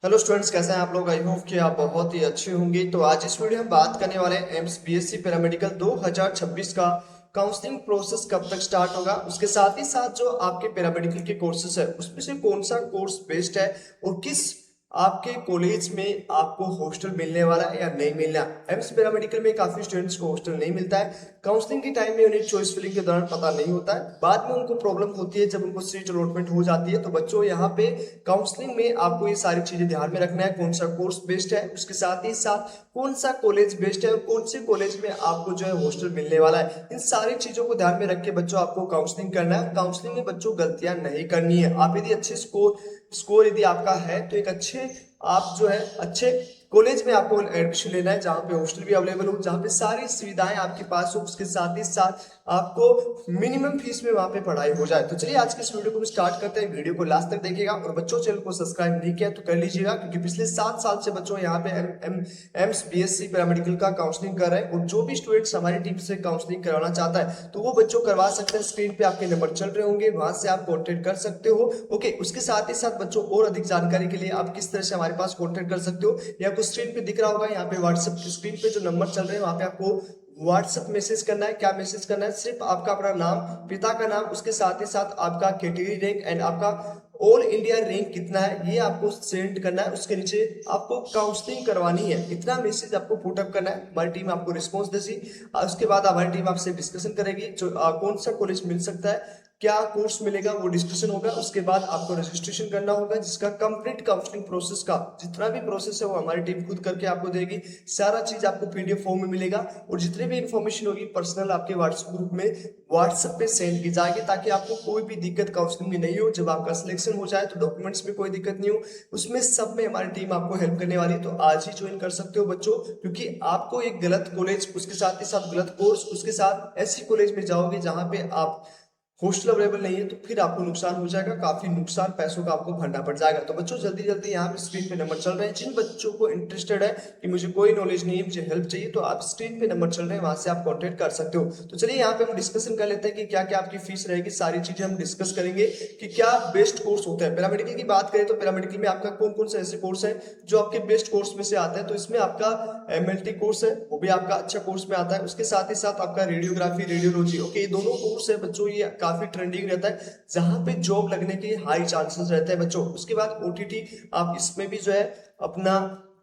Hello students, कैसे हैं आप लोग। आई होप कि आप बहुत ही अच्छे होंगे। तो आज इस वीडियो में बात करने वाले हैं एम्स बीएससी पैरामेडिकल 2026 का काउंसलिंग प्रोसेस कब तक स्टार्ट होगा, उसके साथ ही साथ जो आपके पैरामेडिकल के कोर्सेज है उसमें से कौन सा कोर्स बेस्ट है और किस आपके कॉलेज में आपको हॉस्टल मिलने वाला है या नहीं मिलना। एम्स पैरामेडिकल में काफी स्टूडेंट्स को हॉस्टल नहीं मिलता है। काउंसलिंग के टाइम में उन्हें चॉइस फिलिंग के दौरान पता नहीं होता है, बाद में उनको प्रॉब्लम होती है जब उनको सीट अलॉटमेंट हो जाती है। तो बच्चों, यहाँ पे काउंसलिंग में आपको ये सारी चीजें ध्यान में रखना है, कौन सा कोर्स बेस्ट है, उसके साथ ही साथ कौन सा कॉलेज बेस्ट है और कौन से कॉलेज में आपको जो है हॉस्टल मिलने वाला है। इन सारी चीजों को ध्यान में रख के बच्चों आपको काउंसलिंग करना है। काउंसलिंग में बच्चों गलतियां नहीं करनी है। आप यदि अच्छे स्कोर यदि आपका है तो एक अच्छे आप जो है अच्छे कॉलेज में आपको एडमिशन लेना है जहाँ पे हॉस्टल भी अवेलेबल हो, जहाँ पे सारी सुविधाएं आपके पास हो, उसके साथ ही साथ आपको मिनिमम फीस में वहाँ पे पढ़ाई हो जाए। तो चलिए आज के इस वीडियो को हम स्टार्ट करते हैं। वीडियो को लास्ट तक देखिएगा और बच्चों चैनल को सब्सक्राइब नहीं किया तो कर लीजिएगा, क्योंकि पिछले 7 साल से बच्चों यहाँ पे एम्स बीएससी पैरामेडिकल का काउंसलिंग कर रहे हैं और जो भी स्टूडेंट्स हमारी टीम से काउंसलिंग करवाना चाहता है तो वो बच्चों करवा सकते हैं। स्क्रीन पे आपके नंबर चल रहे होंगे, वहां से आप कॉन्टेक्ट कर सकते हो। ओके, उसके साथ ही साथ बच्चों और अधिक जानकारी के लिए आप किस तरह से हमारे पास कॉन्टेक्ट कर सकते हो, या आपको स्क्रीन पे दिख रहा होगा यहाँ पे व्हाट्सएप की स्क्रीन पे जो नंबर चल रहे हैं वहां पे आपको व्हाट्सएप मैसेज करना है। क्या मैसेज करना है? सिर्फ आपका अपना नाम, पिता का नाम, उसके साथ ही साथ आपका कैटेगरी रैंक एंड आपका ऑल इंडिया रैंक कितना है ये आपको सेंड करना है। उसके नीचे आपको काउंसलिंग करवानी है, इतना मैसेज आपको पुटअप करना है। हमारी टीम आपको रिस्पॉन्स देगी। उसके बाद हमारी टीम आपसे डिस्कशन करेगी जो कौन सा कॉलेज मिल सकता है, क्या कोर्स मिलेगा, वो डिस्कशन होगा। उसके बाद आपको रजिस्ट्रेशन करना होगा, जिसका कंप्लीट काउंसलिंग प्रोसेस का जितना भी प्रोसेस है वो हमारी टीम खुद करके आपको देगी। सारा चीज आपको पीडीएफ फॉर्म में मिलेगा और जितने भी इंफॉर्मेशन होगी पर्सनल आपके व्हाट्सएप ग्रुप में व्हाट्सएप पे सेंड की जाएगी, ताकि आपको कोई भी दिक्कत काउंसलिंग में नहीं हो। जब आपका सिलेक्शन हो जाए तो डॉक्यूमेंट्स में कोई दिक्कत नहीं हो, उसमें सब में हमारी टीम आपको हेल्प करने वाली है। तो आज ही ज्वाइन कर सकते हो बच्चों, क्योंकि आपको एक गलत कॉलेज, उसके साथ ही साथ गलत कोर्स, उसके साथ ऐसी कॉलेज में जाओगे जहां पे आप हॉस्टल अवेलेबल नहीं है तो फिर आपको नुकसान हो जाएगा, काफी नुकसान, पैसों का आपको भरना पड़ जाएगा। तो बच्चों जल्दी जल्दी यहाँ पे स्क्रीन पे नंबर चल रहे हैं, जिन बच्चों को इंटरेस्टेड है कि मुझे कोई नॉलेज नहीं है, मुझे हेल्प चाहिए, तो आप स्क्रीन पे नंबर चल रहे हैं, वहां से आप कॉन्टेक्ट कर सकते हो। तो चलिए यहाँ पे हम डिस्कशन कर लेते हैं कि क्या क्या आपकी फीस रहेगी, सारी चीजें हम डिस्कस करेंगे कि क्या बेस्ट कोर्स होता है। पैरामेडिकल की बात करें तो पैरामेडिकल में आपका कौन कौन से ऐसे कोर्स है जो आपके बेस्ट कोर्स में से आते हैं। तो इसमें आपका एमएलटी कोर्स है, वो भी आपका अच्छा कोर्स में आता है। उसके साथ ही साथ आपका रेडियोग्राफी, रेडियोलॉजी, ओके, ये दोनों कोर्स है बच्चों, ये काफी ट्रेंडिंग रहता है, जहां पे जॉब लगने के हाई चांसेस रहते हैं बच्चों। उसके बाद ओटीटी, आप इसमें भी जो है अपना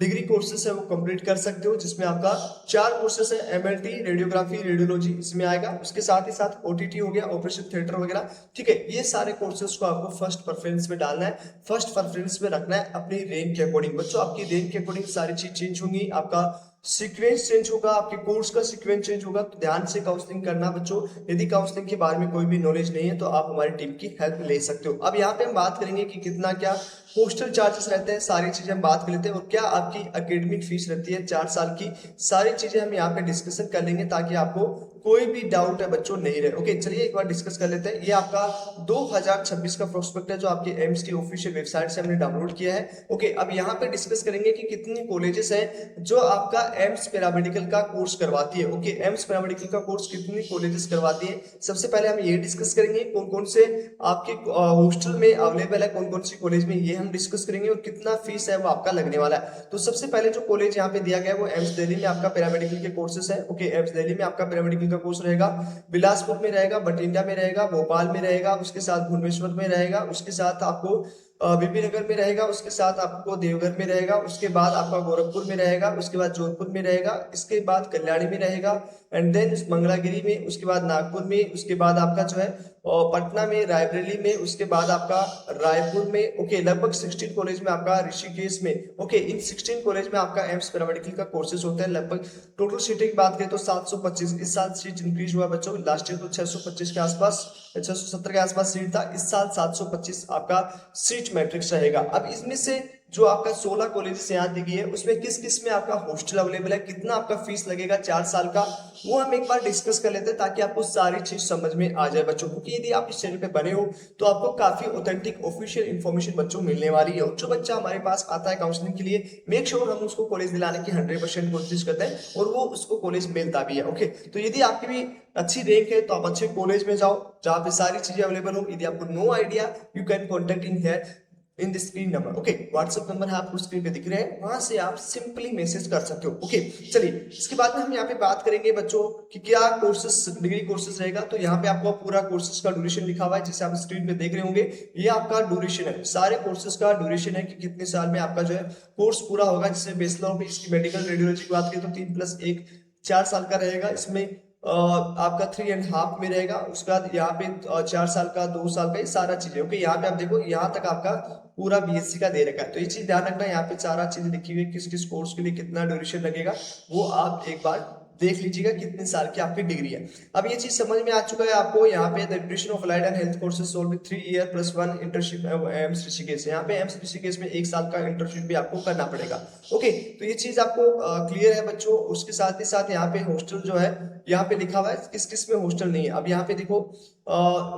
डिग्री कोर्सेस है वो कंप्लीट कर सकते हो, जिसमें आपका 4 कोर्सेस है, एमएलटी, रेडियोग्राफी, रेडियोलॉजी इसमें आएगा। उसके साथ ही साथ ओटीटी हो गया, ऑपरेशन थिएटर वगैरह, ठीक है। ये सारे कोर्सेस को आपको फर्स्ट प्रेफरेंस में डालना है, फर्स्ट प्रेफरेंस में रखना है अपनी रैंक के अकॉर्डिंग। बच्चों आपकी रैंक के अकॉर्डिंग सारी चीज चेंज होंगी, आपका सीक्वेंस चेंज होगा, आपके कोर्स का सीक्वेंस चेंज होगा। तो ध्यान से काउंसलिंग करना बच्चों। यदि काउंसलिंग के बारे में कोई भी नॉलेज नहीं है तो आप हमारी टीम की हेल्प ले सकते हो। अब यहाँ पे हम बात करेंगे कि कितना क्या हॉस्टल चार्जेस रहते हैं, सारी चीजें हम बात कर लेते हैं, और क्या आपकी एकेडमिक फीस रहती है 4 साल की, सारी चीजें हम यहाँ पे डिस्कशन कर लेंगे ताकि आपको कोई भी डाउट है बच्चों नहीं रहे। ओके, चलिए एक बार डिस्कस कर लेते हैं। ये आपका 2026 का प्रोस्पेक्ट है जो आपके एम्स की ऑफिशियल वेबसाइट से हमने डाउनलोड किया है। ओके, अब यहाँ पे डिस्कस करेंगे कि कितनी कॉलेजेस हैं जो आपका एम्स पैरामेडिकल का कोर्स करवाती है। ओके, एम्स पैरामेडिकल का कोर्स कितनी कॉलेजेस करवाती है, सबसे पहले हम ये डिस्कस करेंगे कौन कौन से आपके हॉस्टल में अवेलेबल है, कौन कौन सी कॉलेज में, ये हम डिस्कस करेंगे, और कितना फीस है वो आपका लगने वाला है। तो सबसे पहले जो कॉलेज यहाँ पे दिया गया है वो एम्स दिल्ली में आपका पैरामेडिकल के कोर्सेस है। ओके, एम्स दिल्ली में आपका पैरामेडिकल का कोर्स रहेगा, बिलासपुर में रहेगा, बठिंडा में रहेगा, भोपाल में रहेगा, उसके साथ भुवनेश्वर में रहेगा, उसके साथ आपको बीबी नगर में रहेगा, उसके साथ आपको देवघर में रहेगा, उसके बाद आपका गोरखपुर में रहेगा, उसके बाद जोधपुर में रहेगा, इसके बाद कल्याणी में रहेगा, एंड देन मंगलागिरी में, उसके बाद नागपुर में, उसके बाद आपका जो है पटना में, रायबरेली में, उसके बाद आपका रायपुर में। ओके, लगभग 16 कॉलेज में आपका, ऋषिकेश में। ओके, इन 16 कॉलेज में आपका एम्स पैरामेडिकल का कोर्सेज होता है। लगभग टोटल सीटें की बात करें तो 725, इस साल सीट इंक्रीज हुआ बच्चों। लास्ट ईयर तो 625 के आसपास, 670 के आसपास सीट था, इस साल 725 आपका सीट मैट्रिक्स रहेगा। अब इसमें से जो आपका 16 कॉलेज यहाँ दी गई है उसमें किस किस में आपका हॉस्टल अवेलेबल है, कितना आपका फीस लगेगा 4 साल का, वो हम एक बार डिस्कस कर लेते हैं ताकि आपको सारी चीज समझ में आ जाए बच्चों। क्योंकि यदि आप इस चैनल पे बने हो तो आपको काफी ऑथेंटिक ऑफिशियल इन्फॉर्मेशन बच्चों मिलने वाली है। और जो बच्चा हमारे पास आता है काउंसलिंग के लिए, मेक श्योर हम उसको कॉलेज दिलाने की 100% कोशिश करते हैं और वो उसको कॉलेज मिलता भी है। ओके, तो यदि आपकी भी अच्छी रैंक है तो आप अच्छे कॉलेज में जाओ जहाँ पे सारी चीजें अवेलेबल हो। यदि आपको no idea, you can contact in here in the screen number. Okay, WhatsApp number है आपको स्क्रीन पे दिख रहे हैं, वहां से आप सिंपली मैसेज कर सकते हो। ओके, चलिए इसके बाद में हम यहाँ पे बात करेंगे बच्चों कि क्या कोर्सेज, डिग्री कोर्सेज रहेगा। तो यहाँ पे आपको पूरा कोर्सेज का ड्यूरेशन लिखा हुआ है, जैसे आप स्क्रीन पे देख रहे होंगे, ये आपका ड्यूरेशन है, सारे कोर्सेज का ड्यूरेशन है कि कितने साल में आपका जो है कोर्स पूरा होगा। जैसे बैचलर में इसकी मेडिकल रेडियोलॉजी की बात करें तो 3+1 4 साल का रहेगा, इसमें आपका 3.5 में रहेगा। उसके बाद यहाँ पे 4 साल का, 2 साल का, ये सारा चीजें। ओके, यहाँ पे आप देखो, यहाँ तक आपका पूरा बीएससी का दे रखा है। तो ये चीज ध्यान रखना, यहाँ पे सारा चीज लिखी हुई है, किस किस कोर्स के लिए कितना ड्यूरेशन लगेगा, वो आप एक बार देख लीजिएगा कितने साल की आपकी डिग्री है। अब ये चीज समझ में आ चुका है आपको। यहाँ पे the duration of allied and health courses solve with 3 year plus 1 internship AIIMS Rishikesh. यहाँ पे एम्स ऋषिकेश में 1 साल का इंटर्नशिप भी आपको करना पड़ेगा। ओके, तो ये चीज आपको क्लियर है बच्चों। उसके साथ ही साथ यहाँ पे हॉस्टल जो है, यहाँ पे लिखा हुआ है किस किस में हॉस्टल नहीं है। अब यहाँ पे देखो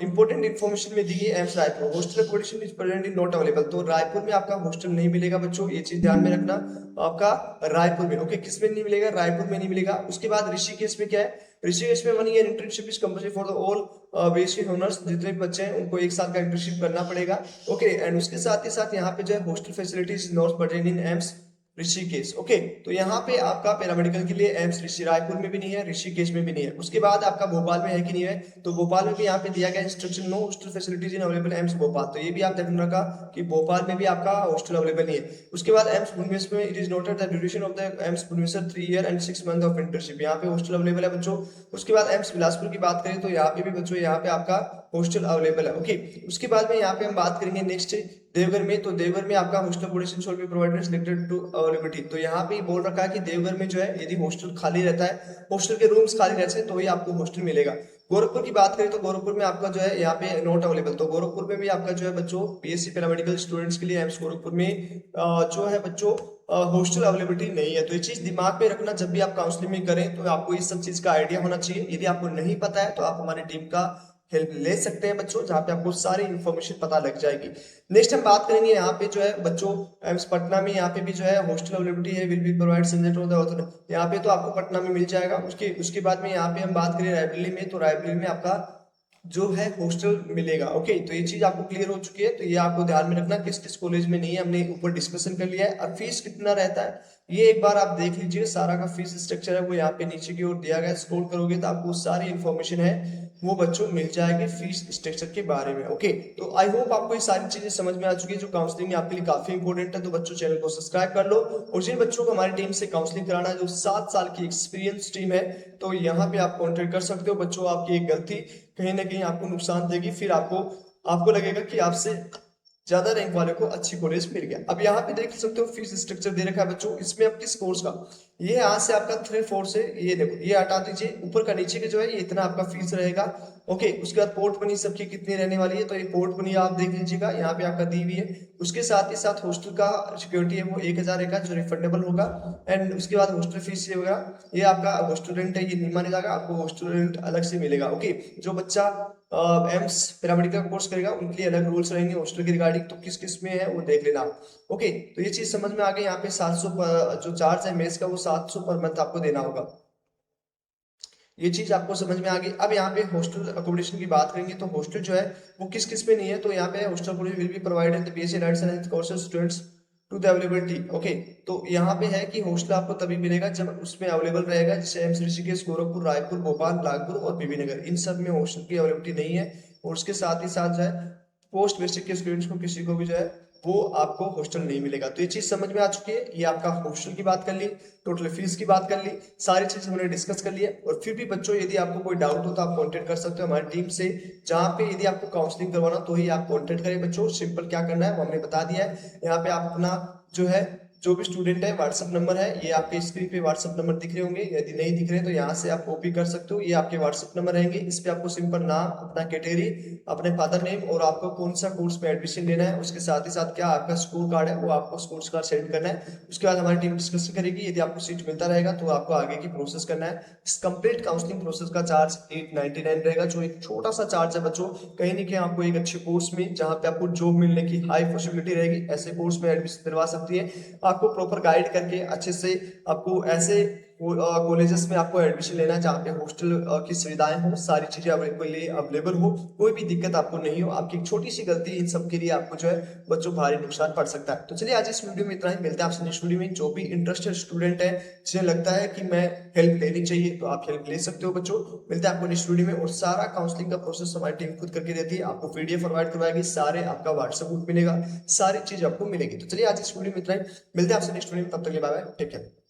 इंपॉर्टेंट इन्फॉर्मेशन में दी है AIIMS Raipur hostel accommodation is presently not available. तो रायपुर में आपका हॉस्टल नहीं मिलेगा बच्चों, ये चीज ध्यान में रखना आपका रायपुर में। ओके, किस में नहीं मिलेगा, रायपुर में नहीं मिलेगा। उसके बाद ऋषिकेश में क्या है, ऋषिकेश में 1 year internship is compulsory for the all basic honours, जितने भी बच्चे हैं उनको 1 साल का इंटर्नशिप करना पड़ेगा। ओके, एंड उसके साथ ही साथ यहाँ पे जो है hostel facilities not present in AIIMS Rishikesh. Okay, तो यहाँ पे आपका पैरामेडिकल के लिए एम्स ऋषि रायपुर में भी नहीं है, ऋषिकेश में भी नहीं है। उसके बाद आपका भोपाल में है कि नहीं है, तो भोपाल में भी यहाँ पे दिया गया instruction no hostel facilities in available AIIMS Bhopal. तो ये भी आप ध्यान रखा कि भोपाल में भी आपका हॉस्टल अवेलेबल नहीं है। उसके बाद एम्स भुवनेश्वर में it is noted the duration of the AIIMS Bhubaneswar 3 year and 6 month of internship, यहाँ पे हॉस्टल अवेलेबल है बच्चों। उसके बाद एम्स बिलासपुर की बात करें तो यहाँ पे भी बच्चों, यहाँ पे आपका हॉस्टल अवेलेबल है। ओके, उसके बाद में यहाँ पे हम बात करेंगे नेक्स्ट देवघर में। तो देवघर में आपका hostel accommodation shall be provided selected to availability. तो यहाँ पे बोल रखा है कि देवघर में जो है यदि हॉस्टल खाली रहता है, हॉस्टल के रूम्स खाली रहते हैं, तो ही आपको हॉस्टल मिलेगा। गोरखपुर की बात करें तो गोरखपुर में आपका जो है यहाँ पे नॉट अवेलेबल। तो गोरखपुर में भी आपका जो है बच्चों बीएससी पैरामेडिकल स्टूडेंट्स के लिए एम्स गोरखपुर में जो है बच्चों हॉस्टल अवेलेबिलिटी नहीं है। तो ये चीज दिमाग में रखना, जब भी आप काउंसलिंग में करें तो आपको इस सब चीज का आइडिया होना चाहिए। यदि आपको नहीं पता है तो आप हमारी टीम का हेल्प ले सकते हैं बच्चों, जहाँ पे आपको सारी इन्फॉर्मेशन पता लग जाएगी। नेक्स्ट हम बात करेंगे यहाँ पे जो है बच्चों एम्स पटना में, यहाँ पे भी जो है हॉस्टल अवेलेबिलिटी है, will be provide subject of the author. यहाँ पे तो आपको पटना में मिल जाएगा। उसके बाद में यहाँ पे हम बात करें रायबरेली में, तो रायबरेली में आपका जो है हॉस्टल मिलेगा। ओके, तो ये चीज आपको क्लियर हो चुकी है। तो ये आपको ध्यान में रखना किस किस कॉलेज में नहीं है, हमने ऊपर डिस्कशन कर लिया है। अब फीस कितना रहता है ये एक बार आप देख लीजिए, सारा का फीस स्ट्रक्चर है वो यहाँ पे नीचे की ओर दिया गया है। स्क्रॉल करोगे तो आपको सारी इन्फॉर्मेशन है वो बच्चों मिल जाएगी फीस स्ट्रक्चर के बारे में। ओके, तो आई होप आपको ये सारी चीजें समझ में आ चुकी है जो काउंसलिंग आपके लिए काफी इंपॉर्टेंट है। तो बच्चों चैनल को सब्सक्राइब कर लो, और जिन बच्चों को हमारी टीम से काउंसलिंग कराना है, जो 7 साल की एक्सपीरियंस टीम है, तो यहाँ पे आप कॉन्टेक्ट कर सकते हो। बच्चों आपकी एक गलती कहीं ना कहीं आपको नुकसान देगी, फिर आपको लगेगा कि आपसे ज्यादा रैंक वाले को अच्छी कॉलेज मिल गया। अब यहाँ पे देख सकते हो फीस स्ट्रक्चर दे रखा है बच्चों, इसमें अब किस कोर्स का, ये यहाँ से आपका 3-4 से ये देखो, ये हटा दीजिए, ऊपर का नीचे के जो है ये इतना आपका फीस रहेगा। ओके, उसके बाद पोर्ट मनी सबकी कितनी रहने वाली है, तो ये पोर्ट मनी आप देख लीजिएगा, यहाँ पे आपका दी हुई है। उसके साथ ही साथ हॉस्टल का सिक्योरिटी है वो 1000 का जो रिफंडेबल होगा। एंड उसके बाद हॉस्टल फीस ये होगा, ये आपका हॉस्टल रेंट है, ये नहीं माने जाएगा, आपको हॉस्टल रेंट अलग से मिलेगा। ओके, जो बच्चा एम्स पैरामेडिकल कोर्स करेगा उनके लिए अलग रूल्स रहेंगे हॉस्टल की रिगार्डिंग, तो किस किस में है वो देख लेना आप। ओके, तो ये चीज समझ में आ गई। यहाँ पे 700 जो चार्ज है मेस का वो 700 पर मंथ आपको देना होगा, ये चीज आपको समझ में आ गई। अब यहाँ पे हॉस्टल अकोमोडेशन की बात करेंगे तो हॉस्टल जो है वो किस किस में नहीं है, तो यहाँ पे hostel accommodation will be provided the BSc rights and courses students to the availability. Okay, तो यहाँ पे है कि हॉस्टल आपको तभी मिलेगा जब उसमें अवेलेबल रहेगा, जैसे एम्स ऋषिकेश, गोरखपुर, रायपुर, भोपाल, नागपुर और बीबीनगर, इन सब में हॉस्टल की अवेलेबिलिटी नहीं है। और उसके साथ ही साथ जो है पोस्ट बेसिक के स्टूडेंट्स को किसी को भी जो है वो आपको हॉस्टल नहीं मिलेगा। तो ये चीज समझ में आ चुकी है। ये आपका हॉस्टल की बात कर ली, टोटल फीस की बात कर ली, सारी चीज हमने डिस्कस कर लिया। और फिर भी बच्चों यदि आपको कोई डाउट हो तो आप कांटेक्ट कर सकते हो हमारी टीम से, जहां पे यदि आपको काउंसलिंग करवाना तो ही आप कांटेक्ट करें बच्चों। सिंपल क्या करना है वो हमने बता दिया है। यहाँ पे आप अपना जो है जो भी स्टूडेंट है व्हाट्सएप नंबर है, ये आपके स्क्रीन पे व्हाट्सएप नंबर दिख रहे होंगे, यदि नहीं दिख रहे तो यहाँ से आप कॉपी कर सकते हो। ये आपके व्हाट्सएप नंबर रहेंगे, इस पे आपको सिंपल नाम, अपना कैटेगरी, अपने फादर नेम और आपको कौन सा कोर्स में एडमिशन लेना है, उसके साथ ही साथ क्या आपका स्कूल कार्ड है वो आपको स्कूल कार्ड सेंड करना है। उसके बाद हमारी टीम डिस्कशन करेगी, यदि आपको सीट मिलता रहेगा तो आपको आगे की प्रोसेस करना है। इस कंप्लीट काउंसलिंग प्रोसेस का चार्ज 899 रहेगा, जो एक छोटा सा चार्ज है बच्चों। कहीं नहीं कहीं आपको एक अच्छे कोर्स में जहाँ पे आपको जॉब मिलने की हाई पॉसिबिलिटी रहेगी, ऐसे कोर्स में एडमिशन दिलवा सकती है। आपको प्रॉपर गाइड करके अच्छे से आपको ऐसे कॉलेजेस में आपको एडमिशन लेना है जहाँ पे हॉस्टल की सुविधाएं हो, सारी चीजें अवेलेबल हो, कोई भी दिक्कत आपको नहीं हो, आपकी एक छोटी सी गलती इन सब के लिए आपको जो है बच्चों भारी नुकसान पड़ सकता है। तो चलिए आज इस वीडियो में इतना ही, मिलते हैं आपसे नेक्स्ट वीडियो में। जो भी इंटरेस्टेड स्टूडेंट है जिन्हें लगता है कि मैं हेल्प लेनी चाहिए तो आप हेल्प ले सकते हो बच्चों। मिलते हैं आपको नेक्स्ट वीडियो में। और सारा काउंसलिंग का प्रोसेस हमारी टीम खुद करके देती है, आपको पीडीएफ प्रोवाइड करवाएगी, सारे आपका व्हाट्सएप ग्रुप मिलेगा, सारी चीज आपको मिलेगी। तो चलिए आज इस वीडियो में इतना ही, मिलते हैं आपसे नेक्स्ट वीडियो में, तब तक के लिए बाय बाय, टेक केयर।